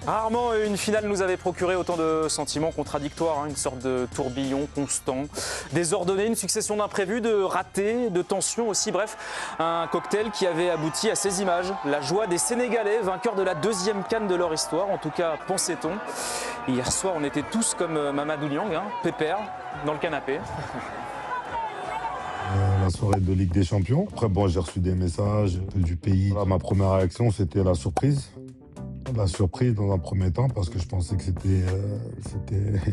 Rarement une finale nous avait procuré autant de sentiments contradictoires, une sorte de tourbillon constant, désordonné, une succession d'imprévus, de ratés, de tensions aussi, bref, un cocktail qui avait abouti à ces images. La joie des Sénégalais, vainqueurs de la deuxième CAN de leur histoire, en tout cas pensait-on. Hier soir, on était tous comme Mamadou Niang, pépère, dans le canapé. La soirée de Ligue des Champions. Après, bon, j'ai reçu des messages du pays. Là, ma première réaction, c'était la surprise. La surprise dans un premier temps parce que je pensais que c'était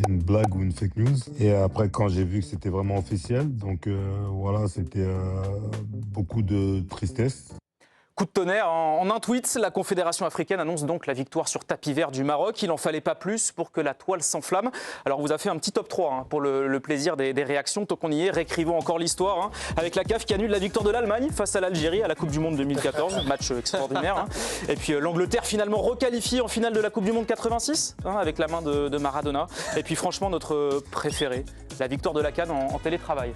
une blague ou une fake news. Et après, quand j'ai vu que c'était vraiment officiel, donc voilà, c'était beaucoup de tristesse. Coup de tonnerre, en un tweet, la Confédération africaine annonce donc la victoire sur tapis vert du Maroc. Il n'en fallait pas plus pour que la toile s'enflamme. Alors on vous a fait un petit top 3 pour le plaisir des réactions. Tant qu'on y est, réécrivons encore l'histoire avec la CAF qui annule la victoire de l'Allemagne face à l'Algérie à la Coupe du Monde 2014. Match extraordinaire. Et puis l'Angleterre finalement requalifiée en finale de la Coupe du Monde 86 avec la main de Maradona. Et puis franchement notre préféré, la victoire de la CAN en télétravail.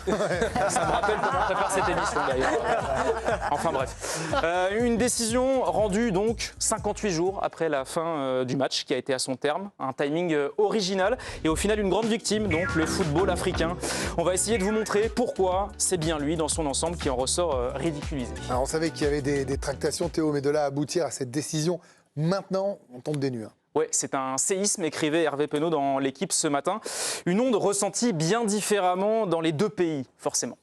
Ça me rappelle comment on prépare cette émission d'ailleurs. Enfin bref. Une décision rendue donc 58 jours après la fin du match qui a été à son terme. Un timing original et au final une grande victime, donc le football africain. On va essayer de vous montrer pourquoi c'est bien lui dans son ensemble qui en ressort ridiculisé. Alors on savait qu'il y avait des tractations, Théo, mais de là à aboutir à cette décision, maintenant on tombe des nues. Oui, c'est un séisme, écrivait Hervé Penaud dans l'Équipe ce matin. Une onde ressentie bien différemment dans les deux pays, forcément.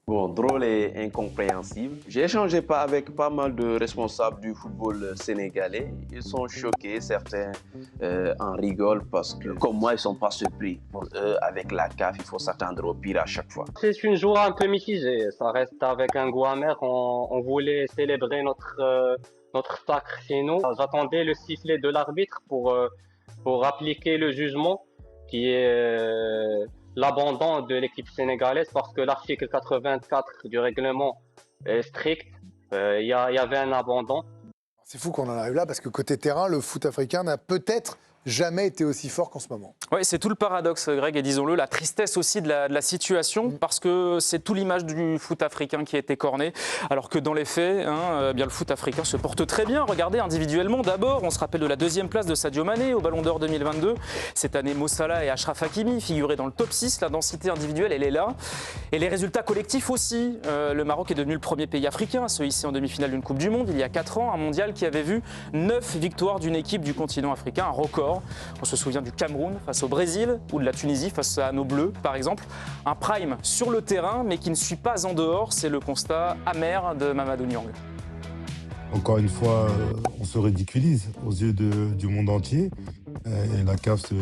Bon, drôle et incompréhensible. J'ai échangé avec pas mal de responsables du football sénégalais. Ils sont choqués, certains en rigolent parce que, comme moi, ils ne sont pas surpris. Pour eux, avec la CAF, il faut s'attendre au pire à chaque fois. C'est une journée un peu mitigée. Ça reste avec un goût amer. On voulait célébrer notre sacre chez nous. J'attendais le sifflet de l'arbitre pour appliquer le jugement qui est l'abandon de l'équipe sénégalaise parce que l'article 84 du règlement est strict. Il y avait un abandon. C'est fou qu'on en arrive là parce que côté terrain, le foot africain n'a peut-être jamais été aussi fort qu'en ce moment. Oui, c'est tout le paradoxe, Greg, et disons-le, la tristesse aussi de la situation, parce que c'est tout l'image du foot africain qui a été corné, alors que dans les faits, bien le foot africain se porte très bien. Regardez individuellement, d'abord, on se rappelle de la deuxième place de Sadio Mané au Ballon d'Or 2022. Cette année, Mo Salah et Achraf Hakimi figuraient dans le top 6. La densité individuelle, elle est là. Et les résultats collectifs aussi. Le Maroc est devenu le premier pays africain à se hisser en demi-finale d'une Coupe du Monde il y a 4 ans, un mondial qui avait vu 9 victoires d'une équipe du continent africain, un record. On se souvient du Cameroun face au Brésil ou de la Tunisie face à nos Bleus, par exemple. Un prime sur le terrain, mais qui ne suit pas en dehors. C'est le constat amer de Mamadou Niang. Encore une fois, on se ridiculise aux yeux du monde entier. Et la CAF se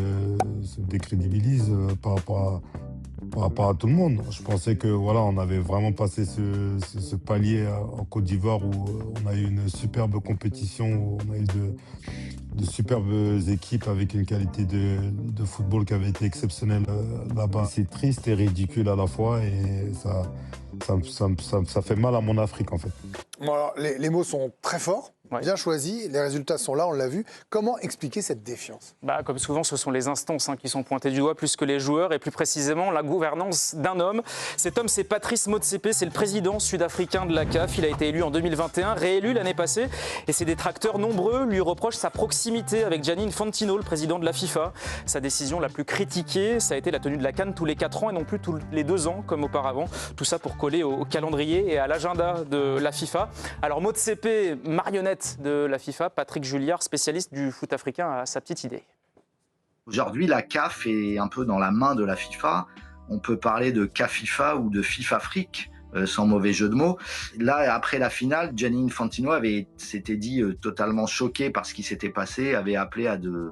décrédibilise par rapport à tout le monde. Je pensais que voilà, on avait vraiment passé ce palier en Côte d'Ivoire où on a eu une superbe compétition, où on a eu de superbes équipes avec une qualité de football qui avait été exceptionnelle là-bas. C'est triste et ridicule à la fois et ça fait mal à mon Afrique en fait. Bon alors, les mots sont très forts, bien choisis, les résultats sont là, on l'a vu. Comment expliquer cette défiance ? Comme souvent, ce sont les instances qui sont pointées du doigt plus que les joueurs et plus précisément la gouvernance d'un homme. Cet homme, c'est Patrice Motsepe, c'est le président sud-africain de la CAF. Il a été élu en 2021, réélu l'année passée et ses détracteurs nombreux lui reprochent sa proximité avec Gianni Infantino, le président de la FIFA. Sa décision la plus critiquée, ça a été la tenue de la CAN tous les 4 ans et non plus tous les 2 ans comme auparavant. Tout ça pour coller au calendrier et à l'agenda de la FIFA. Alors Motsepe, marionnette de la FIFA, Patrick Julliard, spécialiste du foot africain, a sa petite idée. Aujourd'hui, la CAF est un peu dans la main de la FIFA. On peut parler de CAFIFA ou de FIFA-Afrique, sans mauvais jeu de mots. Là, après la finale, Gianni Infantino s'était dit totalement choqué par ce qui s'était passé, avait appelé à de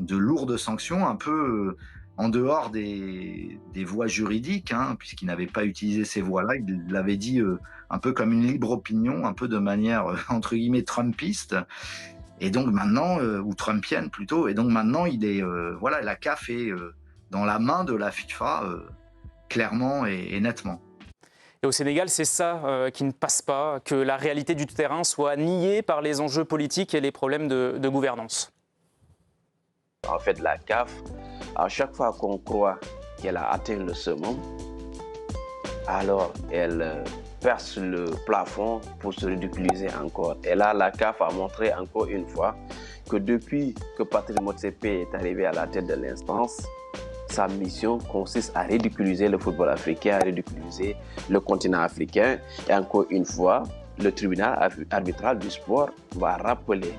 lourdes sanctions, un peu en dehors des voies juridiques, puisqu'il n'avait pas utilisé ces voies-là. Il l'avait dit un peu comme une libre opinion, un peu de manière, entre guillemets, trumpiste. Et donc maintenant, ou trumpienne plutôt, et donc maintenant, la CAF est dans la main de la FIFA, clairement et nettement. Et au Sénégal, c'est ça qui ne passe pas, que la réalité du terrain soit niée par les enjeux politiques et les problèmes de gouvernance. En fait, la CAF, à chaque fois qu'on croit qu'elle a atteint le summum, alors elle perce le plafond pour se ridiculiser encore. Et là, la CAF a montré encore une fois que depuis que Patrice Motsepe est arrivé à la tête de l'instance, sa mission consiste à ridiculiser le football africain, à ridiculiser le continent africain. Et encore une fois, le tribunal arbitral du sport va rappeler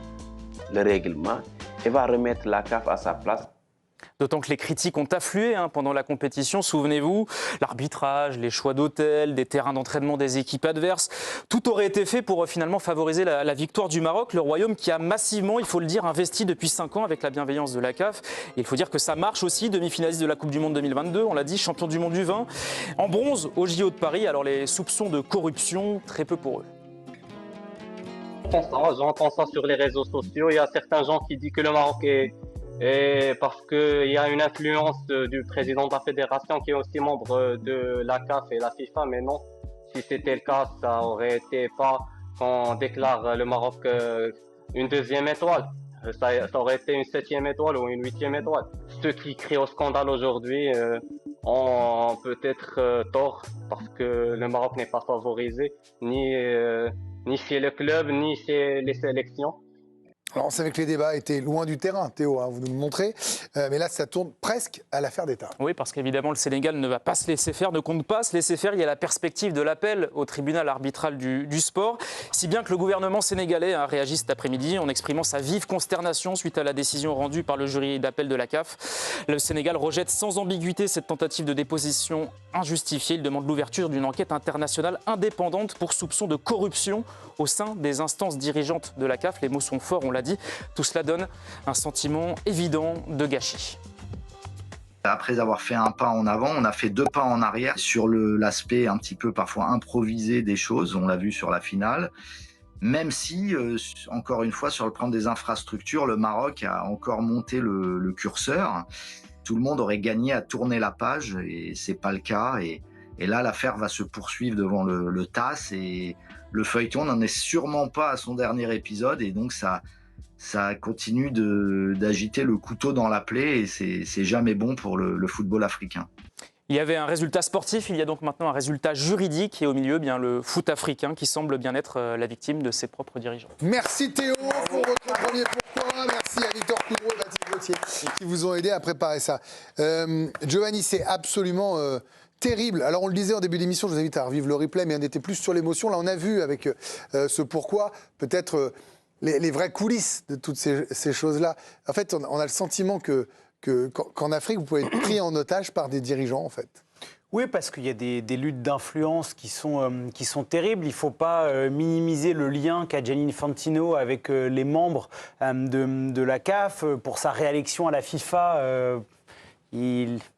le règlement et va remettre la CAF à sa place. D'autant que les critiques ont afflué pendant la compétition, souvenez-vous, l'arbitrage, les choix d'hôtels, des terrains d'entraînement des équipes adverses, tout aurait été fait pour finalement favoriser la victoire du Maroc, le royaume qui a massivement, il faut le dire, investi depuis 5 ans avec la bienveillance de la CAF. Et il faut dire que ça marche aussi, demi-finaliste de la Coupe du Monde 2022, on l'a dit, champion du monde du vin, en bronze au JO de Paris, alors les soupçons de corruption, très peu pour eux. J'entends ça sur les réseaux sociaux, il y a certains gens qui disent que le Maroc est... Et parce qu'il y a une influence du président de la fédération qui est aussi membre de la CAF et la FIFA, mais non, si c'était le cas, ça aurait été pas qu'on déclare le Maroc une 2e étoile, ça aurait été une 7e étoile ou une 8e étoile. Ceux qui crient au scandale aujourd'hui ont peut-être tort parce que le Maroc n'est pas favorisé, ni chez le club, ni chez les sélections. Alors, on savait que les débats étaient loin du terrain, Théo, vous nous le montrez, mais là, ça tourne presque à l'affaire d'État. Oui, parce qu'évidemment, le Sénégal ne va pas se laisser faire, ne compte pas se laisser faire. Il y a la perspective de l'appel au tribunal arbitral du sport, si bien que le gouvernement sénégalais a réagi cet après-midi en exprimant sa vive consternation suite à la décision rendue par le jury d'appel de la CAF. Le Sénégal rejette sans ambiguïté cette tentative de déposition injustifiée. Il demande l'ouverture d'une enquête internationale indépendante pour soupçon de corruption au sein des instances dirigeantes de la CAF. Les mots sont forts, on l'a dit. Tout cela donne un sentiment évident de gâchis. Après avoir fait un pas en avant, on a fait 2 pas en arrière sur l'aspect un petit peu parfois improvisé des choses. On l'a vu sur la finale. Même si, encore une fois, sur le plan des infrastructures, le Maroc a encore monté le curseur. Tout le monde aurait gagné à tourner la page et c'est pas le cas. Et là, l'affaire va se poursuivre devant le TAS et le feuilleton n'en est sûrement pas à son dernier épisode. Et donc, ça continue d'agiter le couteau dans la plaie et c'est jamais bon pour le football africain. Il y avait un résultat sportif, il y a donc maintenant un résultat juridique et au milieu, bien le foot africain qui semble bien être la victime de ses propres dirigeants. Merci Théo pour votre premier pourquoi. Merci à Victor Coudreau et Baptiste Gauthier qui vous ont aidé à préparer ça. Giovanni, c'est absolument terrible. Alors on le disait en début d'émission, je vous invite à revivre le replay, mais on était plus sur l'émotion. Là on a vu avec ce pourquoi, peut-être les vraies coulisses de toutes ces choses-là. En fait, on a le sentiment qu'en Afrique, vous pouvez être pris en otage par des dirigeants, en fait. Oui, parce qu'il y a des luttes d'influence qui sont terribles. Il ne faut pas minimiser le lien qu'a Gianni Infantino avec les membres de la CAF pour sa réélection à la FIFA.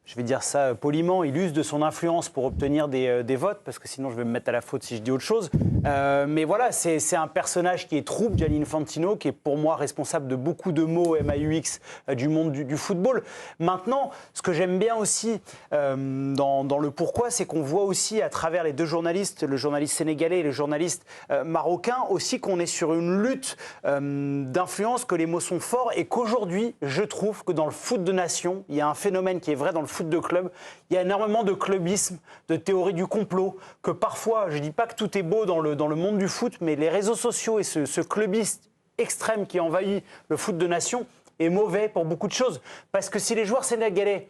Je vais dire ça poliment, il use de son influence pour obtenir des votes, parce que sinon je vais me mettre à la faute si je dis autre chose. Mais voilà, c'est un personnage qui est trouble, Gianni Infantino, qui est pour moi responsable de beaucoup de maux MAUX du monde du football. Maintenant, ce que j'aime bien aussi dans le pourquoi, c'est qu'on voit aussi à travers les 2 journalistes, le journaliste sénégalais et le journaliste marocain, aussi qu'on est sur une lutte d'influence, que les mots sont forts et qu'aujourd'hui, je trouve que dans le foot de nation, il y a un phénomène qui est vrai dans le foot de club, il y a énormément de clubisme, de théorie du complot, que parfois, je ne dis pas que tout est beau dans le monde du foot, mais les réseaux sociaux et ce clubiste extrême qui envahit le foot de nation est mauvais pour beaucoup de choses. Parce que si les joueurs sénégalais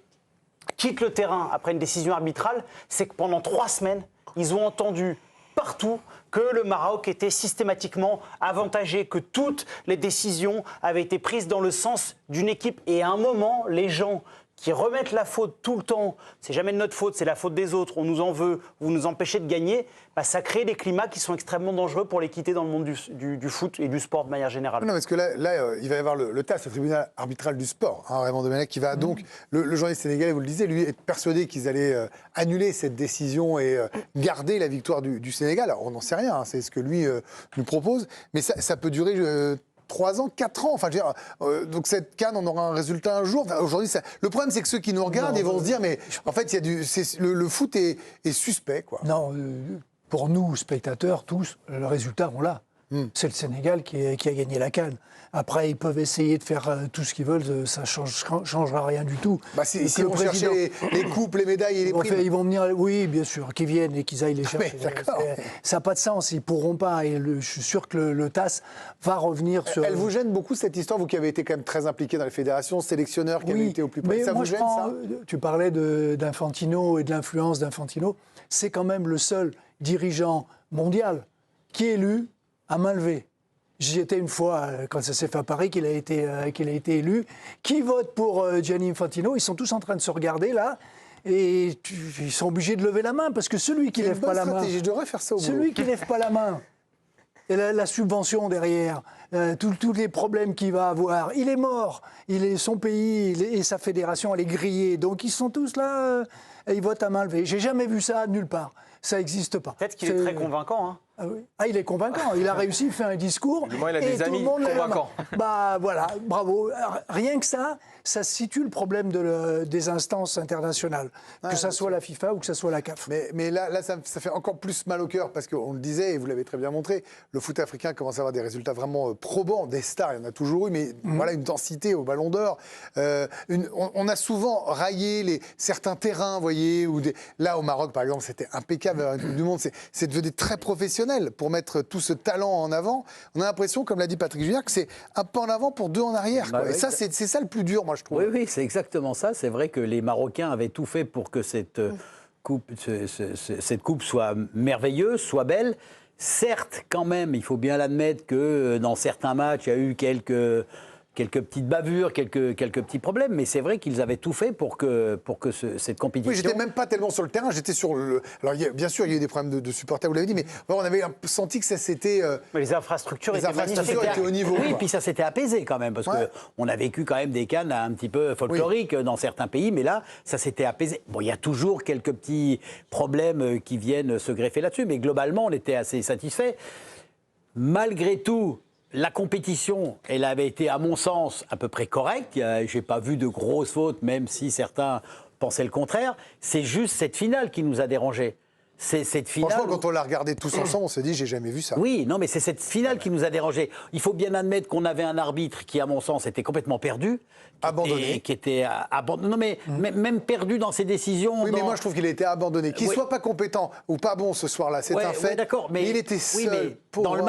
quittent le terrain après une décision arbitrale, c'est que pendant 3 semaines, ils ont entendu partout que le Maroc était systématiquement avantagé, que toutes les décisions avaient été prises dans le sens d'une équipe. Et à un moment, les gens qui remettent la faute tout le temps, c'est jamais de notre faute, c'est la faute des autres, on nous en veut, vous nous empêchez de gagner, bah ça crée des climats qui sont extrêmement dangereux pour l'équité dans le monde du foot et du sport de manière générale. Non, parce que là il va y avoir le TAS, le tribunal arbitral du sport, Raymond Domenech, qui va donc, le journaliste sénégalais, vous le disiez, lui est persuadé qu'ils allaient annuler cette décision et garder la victoire du Sénégal. Alors on n'en sait rien, c'est ce que lui nous propose, mais ça peut durer 3 ans, 4 ans. Enfin, je veux dire, donc cette CAN, on aura un résultat un jour. Enfin, aujourd'hui, le problème, c'est que ceux qui nous regardent, ils vont se dire, mais en fait, le foot est suspect, quoi. Non, pour nous, spectateurs, tous, le résultat, on l'a. c'est le Sénégal qui a gagné la CAN. Après, ils peuvent essayer de faire tout ce qu'ils veulent, ça ne changera rien du tout. Bah, s'ils vont chercher les coupes, les médailles et les primes. Ils vont venir, oui, bien sûr, qu'ils viennent et qu'ils aillent les chercher. Ça n'a pas de sens, ils ne pourront pas. Et je suis sûr que le TAS va revenir sur... Elle vous gêne beaucoup cette histoire, vous qui avez été quand même très impliqué dans les fédérations, sélectionneur, qui avez été au plus près. Ça vous gêne, ça ? Tu parlais d'Infantino et de l'influence d'Infantino. C'est quand même le seul dirigeant mondial qui est élu à main levée. J'y étais une fois, quand ça s'est fait à Paris, qu'il a été élu. Qui vote pour Gianni Infantino? Ils sont tous en train de se regarder, là, et ils sont obligés de lever la main, parce que celui qui ne lève pas la main... Je devrais faire ça au boulot. Celui qui ne lève pas la main, et la subvention derrière, tous les problèmes qu'il va avoir, il est mort. Son pays et sa fédération, elle est grillée. Donc ils sont tous là, et ils votent à main levée. J'ai jamais vu ça nulle part. Ça n'existe pas. Peut-être qu'il est très convaincant, hein. Ah oui. Ah, il est convaincant. Il a réussi, il fait un discours. Du moins, il a des amis convaincants. Bah voilà, bravo. Rien que ça situe le problème des instances internationales, que ça soit la FIFA ou que ça soit la CAF. Mais là ça fait encore plus mal au cœur, parce qu'on le disait, et vous l'avez très bien montré, le foot africain commence à avoir des résultats vraiment probants, des stars, il y en a toujours eu, mais voilà, une densité au Ballon d'Or. On a souvent raillé certains terrains, vous voyez, là au Maroc par exemple, c'était impeccable, la Coupe du Monde, c'est devenu très professionnel pour mettre tout ce talent en avant. On a l'impression, comme l'a dit Patrick Juillard, que c'est un pas en avant pour deux en arrière. Quoi. Et ça, c'est ça le plus dur, moi, je trouve. Oui, c'est exactement ça. C'est vrai que les Marocains avaient tout fait pour que cette coupe soit merveilleuse, soit belle. Certes, quand même, il faut bien l'admettre que dans certains matchs, il y a eu quelques petites bavures, quelques petits problèmes, mais c'est vrai qu'ils avaient tout fait pour que cette compétition... Oui, j'étais même pas tellement sur le terrain, j'étais sur le... Alors, bien sûr, il y a eu des problèmes de supporters, vous l'avez dit, mais on avait senti que ça s'était... Mais les infrastructures étaient au niveau. Oui, puis ça s'était apaisé quand même, parce qu'on a vécu quand même des CAN un petit peu folkloriques dans certains pays, mais là, ça s'était apaisé. Bon, il y a toujours quelques petits problèmes qui viennent se greffer là-dessus, mais globalement, on était assez satisfaits. Malgré tout, la compétition, elle avait été, à mon sens, à peu près correcte. Je n'ai pas vu de grosses fautes, même si certains pensaient le contraire. C'est juste cette finale qui nous a dérangés. C'est cette finale. Franchement, quand on l'a regardé tous ensemble, on s'est dit, j'ai jamais vu ça. Oui, non, mais c'est cette finale qui nous a dérangés. Il faut bien admettre qu'on avait un arbitre qui, à mon sens, était complètement perdu. Abandonné. Qui était abandonné. Non, mais même perdu dans ses décisions. Oui, mais moi, je trouve qu'il a été abandonné. Qu'il soit pas compétent ou pas bon ce soir-là, c'est un fait. Oui, d'accord, mais il était seul. Oui, mais dans le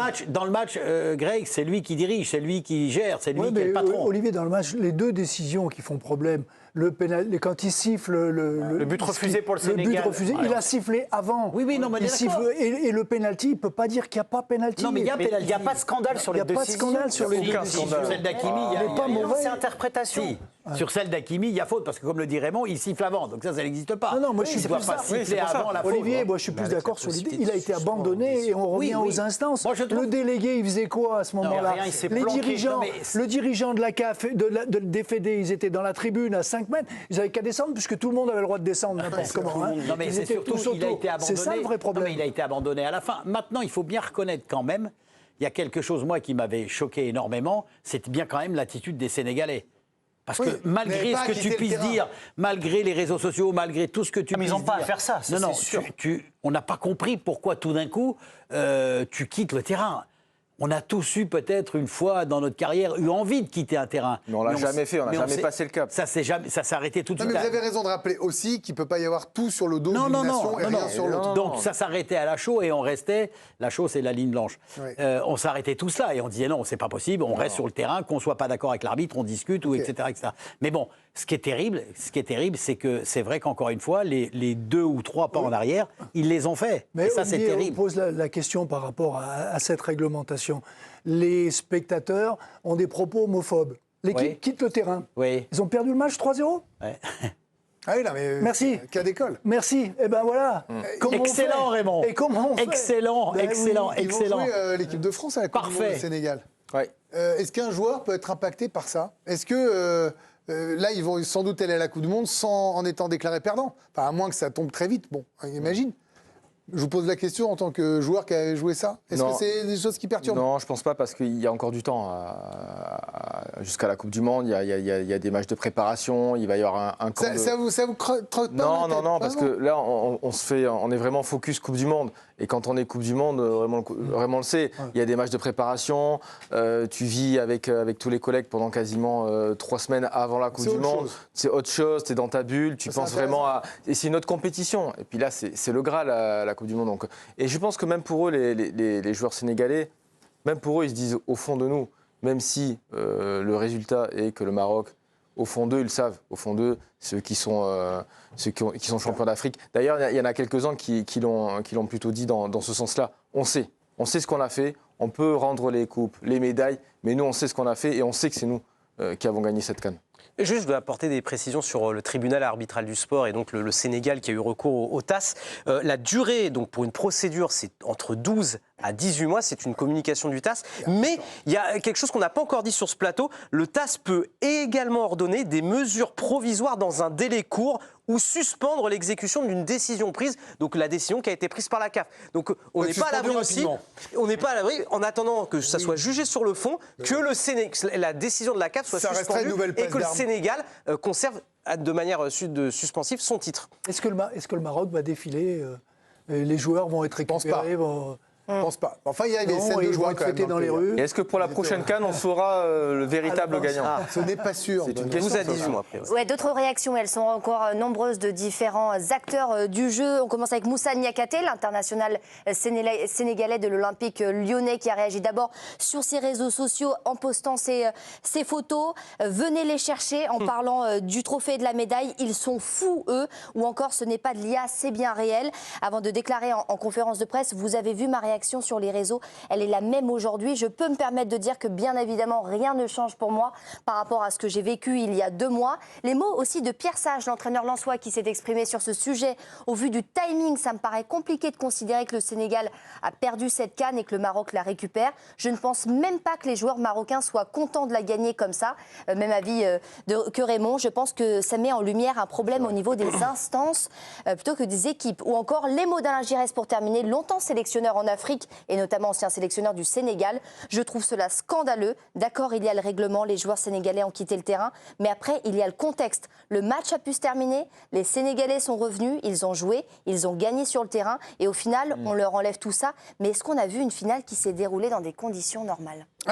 match, Greg, c'est lui qui dirige, c'est lui qui gère, c'est lui qui est le patron. Olivier, dans le match, les deux décisions qui font problème, quand il siffle le but refusé pour le Sénégal. Le but refusé, il a sifflé avant. Oui, non, mais il siffle, et le pénalty, il ne peut pas dire qu'il n'y a pas pénalty. Non, mais il y a pénalty. Il n'y a pas de scandale sur les deux décisions. Il n'y a pas de scandale sur les deux décisions. Sur celle d'Hakimi, il n'est pas mauvais. C'est interprétation. Sur celle d'Hakimi, il y a faute, parce que comme le dit Raymond, il siffle avant, donc ça n'existe pas. Non, moi je suis il ne doit pas siffler avant la faute. Olivier, moi je suis plus d'accord sur l'idée. Il a été abandonné et on revient aux instances. Le délégué, il faisait quoi à ce moment-là? Le dirigeant de la CAF, des fédés, ils étaient dans la tribune à 5 mètres, ils n'avaient qu'à descendre, puisque tout le monde avait le droit de descendre n'importe comment. Non, mais c'est surtout, il a été abandonné. C'est ça le vrai problème. Non, mais il a été abandonné à la fin. Maintenant, il faut bien reconnaître quand même, il y a quelque chose, moi, qui m'avait choqué énormément, c'était bien quand même l'attitude des Sénégalais. Parce que malgré ce que tu puisses dire, malgré les réseaux sociaux, malgré tout ce que tu puisses dire... Mais ils n'ont pas à faire ça, c'est sûr. On n'a pas compris pourquoi tout d'un coup, tu quittes le terrain. On a tous eu peut-être une fois dans notre carrière eu envie de quitter un terrain. Mais on l'a jamais fait, on n'a jamais passé le cap. Ça s'est arrêté tout de suite. Mais vous avez raison de rappeler aussi qu'il ne peut pas y avoir tout sur le dos d'une nation et rien sur l'autre. Donc ça s'arrêtait à la chaux et on restait... La chaux, c'est la ligne blanche. Oui. On s'arrêtait tout cela et on disait non, c'est pas possible, on reste sur le terrain, qu'on ne soit pas d'accord avec l'arbitre, on discute, etc., etc. Mais bon, ce qui est terrible, c'est que c'est vrai qu'encore une fois, les 2 ou 3 pas en arrière, ils les ont fait. Mais et ça, c'est terrible. On pose la question par rapport à cette réglementation. Les spectateurs ont des propos homophobes. L'équipe quitte le terrain. Oui. Ils ont perdu le match 3-0 Ah oui, là, mais merci. Cas d'école. Merci. Et ben voilà. Excellent, Raymond. Et comment on fait? Excellent. Ils vont jouer l'équipe de France à la Coupe du Monde du Sénégal. Ouais. Est-ce qu'un joueur peut être impacté par ça? Est-ce que là, ils vont sans doute aller à la Coupe du Monde en étant déclarés perdants? Enfin, à moins que ça tombe très vite. Bon, imagine. Je vous pose la question en tant que joueur qui a joué ça. Est-ce que c'est des choses qui perturbent? Non, je pense pas, parce qu'il y a encore du temps. Jusqu'à la Coupe du Monde, il y a des matchs de préparation, il va y avoir un camp ça vous trotte pas? Non, parce que là, on est vraiment focus Coupe du Monde. Et quand on est Coupe du Monde, vraiment on le sait. Il y a des matchs de préparation. Tu vis avec tous les collègues pendant quasiment 3 semaines avant la Coupe du Monde. C'est autre chose. Tu es dans ta bulle. Tu penses vraiment à. Et c'est une autre compétition. Et puis là, c'est le Graal, la Coupe du Monde. Donc. Et je pense que même pour eux, les joueurs sénégalais, même pour eux, ils se disent au fond de nous, même si le résultat est que le Maroc, au fond d'eux, ils le savent. Au fond d'eux, ceux qui sont champions d'Afrique. D'ailleurs, il y en a quelques-uns qui l'ont plutôt dit dans ce sens-là. On sait ce qu'on a fait. On peut rendre les coupes, les médailles, mais nous, on sait ce qu'on a fait et on sait que c'est nous qui avons gagné cette CAN. Et juste, je veux apporter des précisions sur le tribunal arbitral du sport et donc le Sénégal qui a eu recours au TAS. La durée donc, pour une procédure, c'est entre 12 à 18 mois, c'est une communication du TAS. Mais il y a quelque chose qu'on n'a pas encore dit sur ce plateau. Le TAS peut également ordonner des mesures provisoires dans un délai court ou suspendre l'exécution d'une décision prise, donc la décision qui a été prise par la CAF. Donc on n'est pas à l'abri aussi, on n'est pas à l'abri, en attendant que ça soit jugé sur le fond, que la décision de la CAF soit suspendue et que le Sénégal conserve de manière suspensive son titre. Est-ce que le Maroc va défiler les joueurs vont être récupérés Je pense pas. Enfin, il y a des scènes de joie quand même dans les rues. Et est-ce que pour la prochaine CAN, on saura le véritable gagnant? Ce n'est pas sûr. C'est une question. 12 à 18 mois après. Ouais, d'autres réactions, elles sont encore nombreuses de différents acteurs du jeu. On commence avec Moussa Niakhaté, l'international sénégalais de l'Olympique lyonnais, qui a réagi d'abord sur ses réseaux sociaux en postant ses photos. Venez les chercher en parlant du trophée et de la médaille. Ils sont fous, eux. Ou encore, ce n'est pas de l'IA, c'est bien réel. Avant de déclarer en conférence de presse, vous avez vu ma réaction sur les réseaux, elle est la même aujourd'hui. Je peux me permettre de dire que bien évidemment rien ne change pour moi par rapport à ce que j'ai vécu il y a 2 mois. Les mots aussi de Pierre Sage, l'entraîneur lensois, qui s'est exprimé sur ce sujet. Au vu du timing, ça me paraît compliqué de considérer que le Sénégal a perdu cette CAN et que le Maroc la récupère. Je ne pense même pas que les joueurs marocains soient contents de la gagner comme ça. Même avis que Raymond. Je pense que ça met en lumière un problème au niveau des instances plutôt que des équipes. Ou encore les mots d'Alain Giresse pour terminer, longtemps sélectionneur en Afrique et notamment ancien sélectionneur du Sénégal. Je trouve cela scandaleux. D'accord, il y a le règlement, les joueurs sénégalais ont quitté le terrain, mais après, il y a le contexte. Le match a pu se terminer, les Sénégalais sont revenus, ils ont joué, ils ont gagné sur le terrain, et au final, on leur enlève tout ça. Mais est-ce qu'on a vu une finale qui s'est déroulée dans des conditions normales ?